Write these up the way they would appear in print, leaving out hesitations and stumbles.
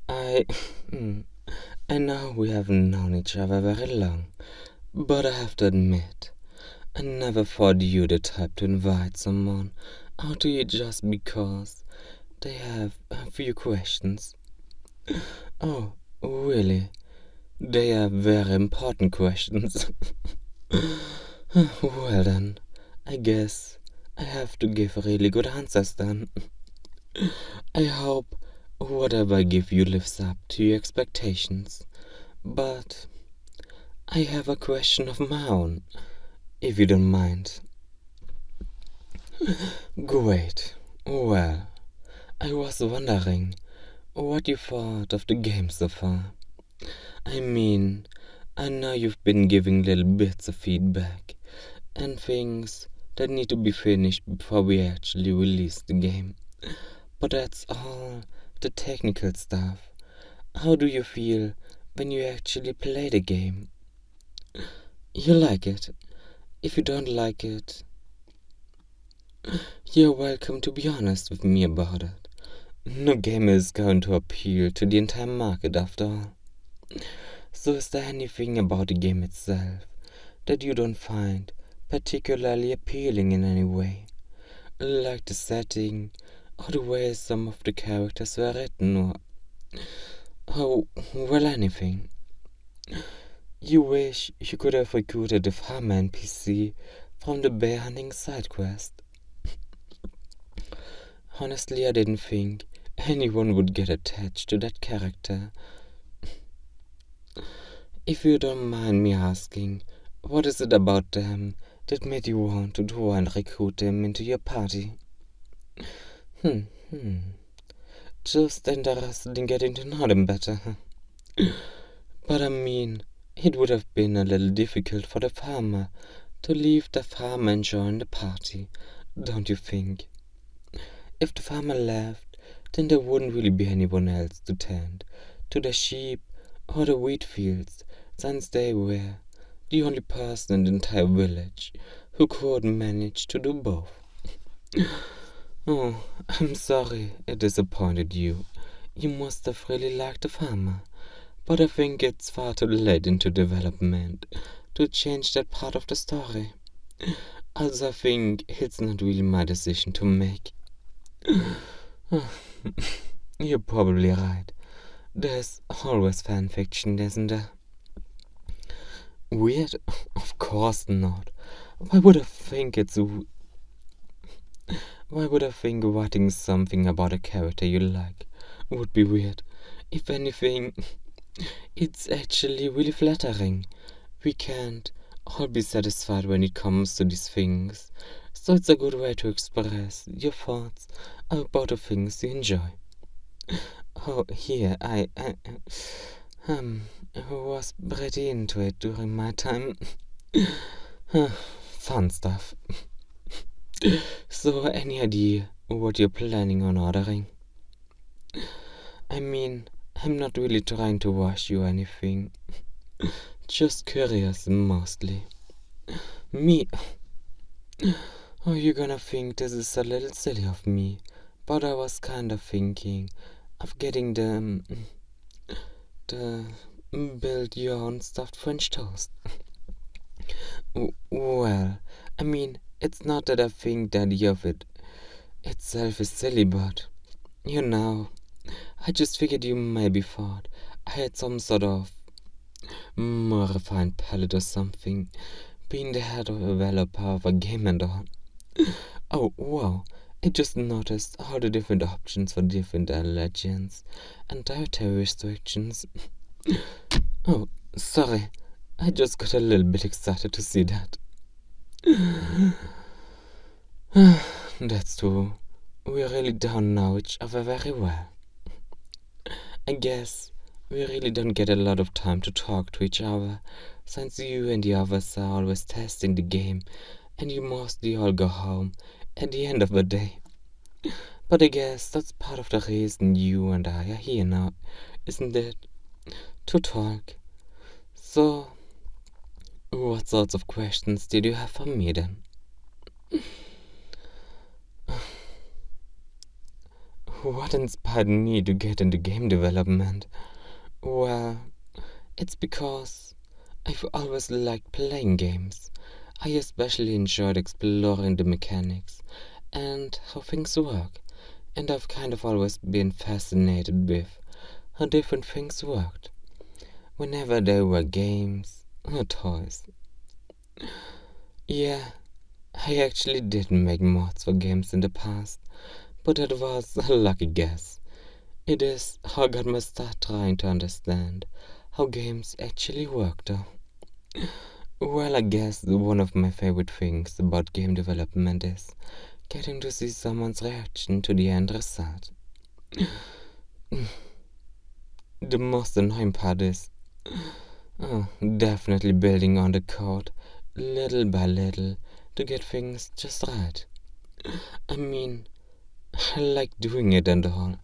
I. I know we haven't known each other very long, but I have to admit, I never thought you the type to invite someone out to you just because they have a few questions. Oh, really? They are very important questions. Well then, I guess I have to give really good answers then. I hope whatever I give you lives up to your expectations. But I have a question of my own, if you don't mind. Great. Well, I was wondering what you thought of the game so far. I mean, I know you've been giving little bits of feedback and things that need to be finished before we actually release the game. But that's all the technical stuff. How do you feel when you actually play the game? You like it. If you don't like it, you're welcome to be honest with me about it. No game is going to appeal to the entire market after all. So is there anything about the game itself that you don't find particularly appealing in any way? Like the setting, or the way some of the characters were written, or oh, well, anything. You wish you could have recruited the farmer NPC from the bear hunting side quest. Honestly, I didn't think anyone would get attached to that character. If you don't mind me asking, what is it about them that made you want to try and recruit them into your party? Hmm, hmm. Just interested in getting to know them better. But I mean, it would have been a little difficult for the farmer to leave the farm and join the party, don't you think? If the farmer left, then there wouldn't really be anyone else to tend to the sheep or the wheat fields, since they were the only person in the entire village who could manage to do both. Oh, I'm sorry it disappointed you. You must have really liked the farmer, but I think it's far too late into development to change that part of the story. Also, I think it's not really my decision to make. You're probably right. There's always fanfiction, isn't there? Weird? Of course not. Why would I think Why would I think writing something about a character you like would be weird? If anything, it's actually really flattering. We can't all be satisfied when it comes to these things, so it's a good way to express your thoughts about the things you enjoy. Oh, here, um, was pretty into it during my time. Fun stuff. So, any idea what you're planning on ordering? I mean, I'm not really trying to wash you or anything. Just curious, mostly. Me? Oh, you're gonna think this is a little silly of me, but I was kind of thinking of getting the build your own stuffed French toast. Well, I mean, it's not that I think the idea of it itself is silly, but, you know, I just figured you maybe thought I had some sort of more refined palate or something, being the head of developer of a game and all. Oh, wow, I just noticed all the different options for different legends and dietary restrictions. Oh, sorry, I just got a little bit excited to see that. That's true. We really don't know each other very well. I guess we really don't get a lot of time to talk to each other, since you and the others are always testing the game, and you mostly all go home at the end of the day. But I guess that's part of the reason you and I are here now, isn't it? To talk. So, what sorts of questions did you have for me then? What inspired me to get into game development? Well, it's because I've always liked playing games. I especially enjoyed exploring the mechanics and how things work, and I've kind of always been fascinated with how different things worked whenever there were games or toys. Yeah, I actually did make mods for games in the past, but that was a lucky guess. It is how I got my start trying to understand how games actually work though. Well, I guess one of my favorite things about game development is getting to see someone's reaction to the end result. The most annoying part is definitely building on the code little by little to get things just right. I mean, I like doing it and all,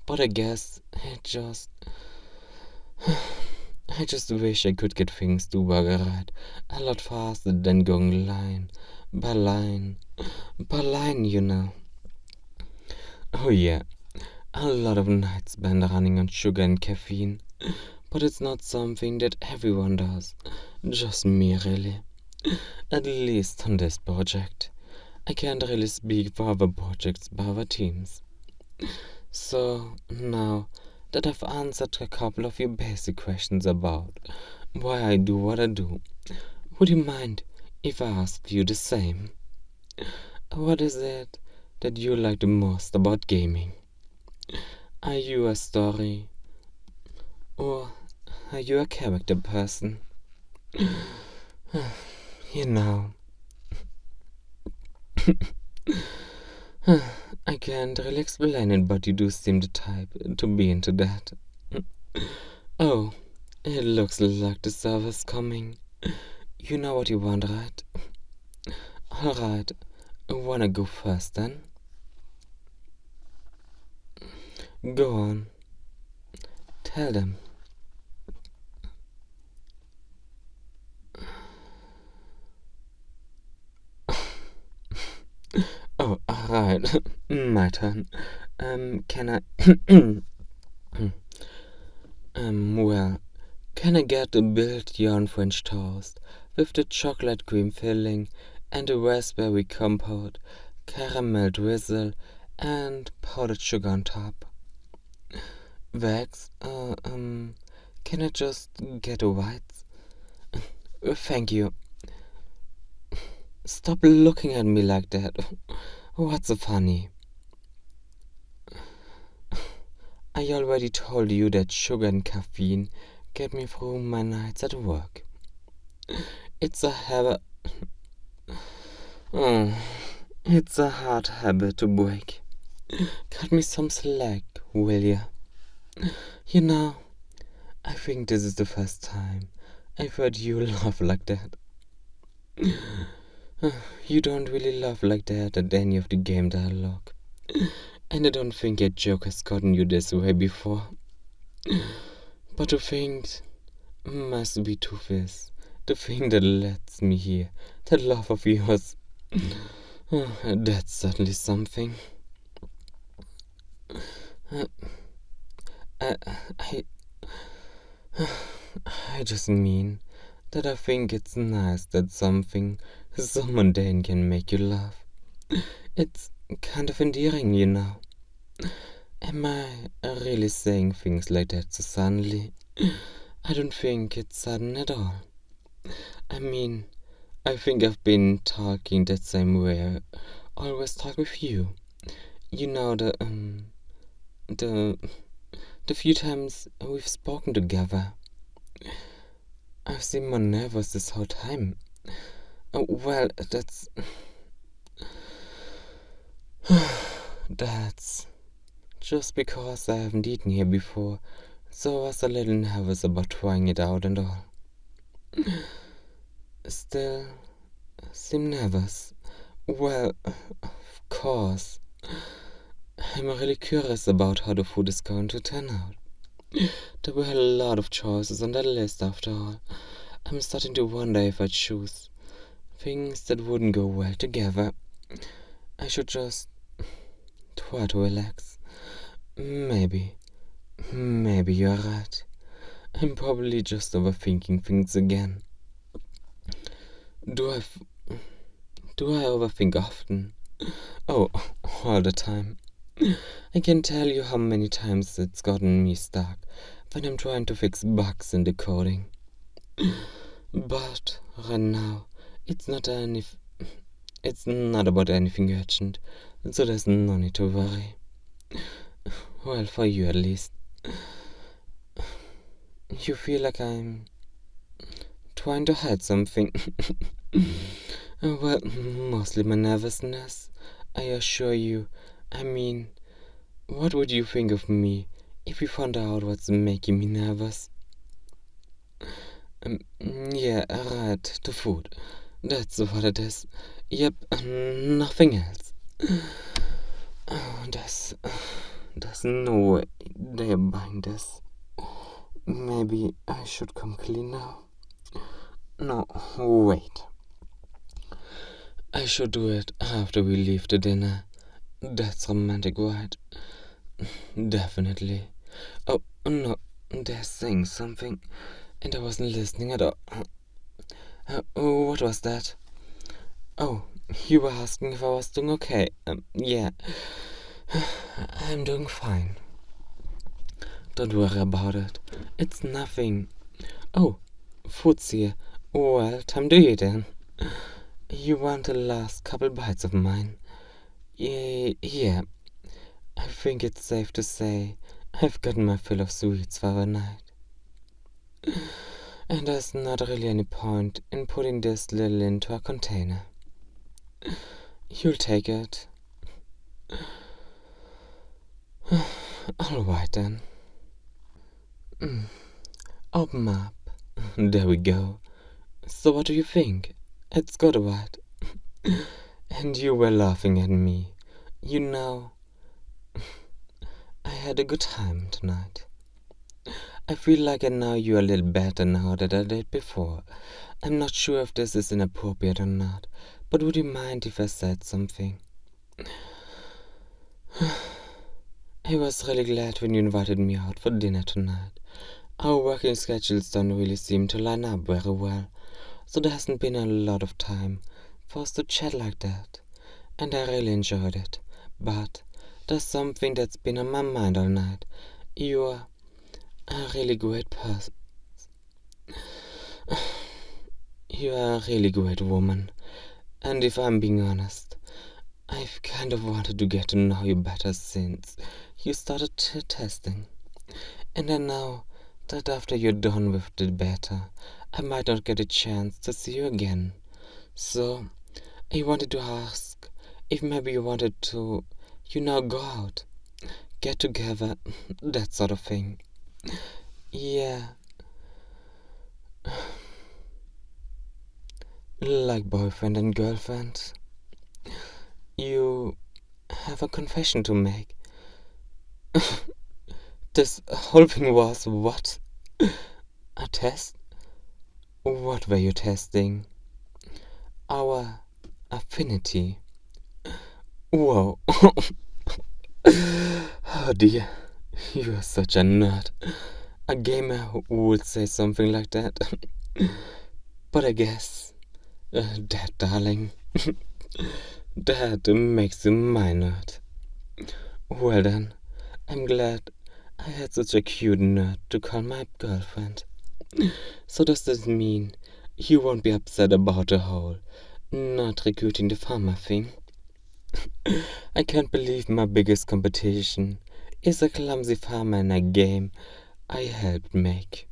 but I guess I just wish I could get things to work right a lot faster than going line by line by line, you know. Oh yeah, a lot of nights spent running on sugar and caffeine, but it's not something that everyone does. Just me, really. At least on this project. I can't really speak for other projects by other teams. So, now that I've answered a couple of your basic questions about why I do what I do, would you mind if I ask you the same? What is it that you like the most about gaming? Are you a story or are you a character person? You know, I can't really explain it, but you do seem the type to be into that. Oh, it looks like the server's coming. You know what you want, right? Alright, wanna go first then? Go on, tell them. Oh, alright, my turn. Can I... well, can I get a build yarn French toast with the chocolate cream filling and the raspberry compote, caramel drizzle, and powdered sugar on top? Vex, can I just get a white? Thank you. Stop looking at me like that. What's so funny? I already told you that sugar and caffeine get me through my nights at work. It's a habit. Oh, it's a hard habit to break. Cut me some slack, will ya? You know, I think this is the first time I've heard you laugh like that. You don't really laugh like that at any of the game dialogue. And I don't think a joke has gotten you this way before. But to think must be too fierce. The thing that lets me hear that laugh of yours. That's certainly something. I, I, I just mean that I think it's nice that something so mundane can make you laugh. It's kind of endearing, you know. Am I really saying things like that so suddenly? I don't think it's sudden at all. I mean, I think I've been talking that same way I always talk with you. You know, the few times we've spoken together. I've seen more nervous this whole time. Well, that's just because I haven't eaten here before, so I was a little nervous about trying it out and all. Still, seem nervous. Well, of course. I'm really curious about how the food is going to turn out. There were a lot of choices on that list after all. I'm starting to wonder if I choose things that wouldn't go well together. I should just try to relax. Maybe you're right. I'm probably just overthinking things again. Do I, f- do I overthink often? Oh, all the time. I can tell you how many times it's gotten me stuck when I'm trying to fix bugs in the coding. But right now, it's not any, it's not about anything urgent, so there's no need to worry. Well, for you at least. You feel like I'm trying to hide something. Well, mostly my nervousness. I assure you. I mean, what would you think of me if you found out what's making me nervous? Yeah, right, the food. That's what it is. Yep, nothing else. Oh, there's no way they're buying this. Maybe I should come clean now. No, wait. I should do it after we leave the dinner. That's romantic, right? Definitely. Oh, no, they're saying something, and I wasn't listening at all. What was that? Oh, you were asking if I was doing okay. Yeah, I'm doing fine. Don't worry about it. It's nothing. Oh, food's here. Well, time to eat then. You want the last couple bites of mine? Yeah. I think it's safe to say I've gotten my fill of sweets for the night. And there's not really any point in putting this little into a container. You'll take it. Alright then. Open up. There we go. So what do you think? It's good, right? And you were laughing at me. You know, I had a good time tonight. I feel like I know you a little better now than I did before. I'm not sure if this is inappropriate or not, but would you mind if I said something? I was really glad when you invited me out for dinner tonight. Our working schedules don't really seem to line up very well, so there hasn't been a lot of time for us to chat like that, and I really enjoyed it. But there's something that's been on my mind all night. You're a really great person. You are a really great woman, and if I'm being honest, I've kind of wanted to get to know you better since you started testing. And I know that after you're done with the beta, I might not get a chance to see you again. So, I wanted to ask if maybe you wanted to, go out, get together, that sort of thing. Yeah, like boyfriend and girlfriend. You have a confession to make. This whole thing was what? A test? What were you testing? Our affinity. Whoa. Oh dear, you are such a nerd. A gamer who would say something like that. But I guess, that darling, that makes you my nerd. Well then, I'm glad I had such a cute nerd to call my girlfriend. So does this mean you won't be upset about the whole not recruiting the farmer thing? I can't believe my biggest competition is a clumsy farmer in a game I helped make.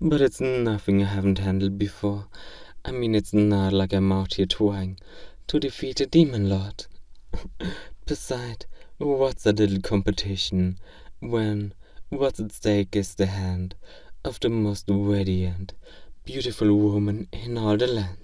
But it's nothing I haven't handled before. I mean, it's not like I'm out here trying to defeat a demon lord. Besides, what's a little competition when what's at stake is the hand of the most radiant, beautiful woman in all the land?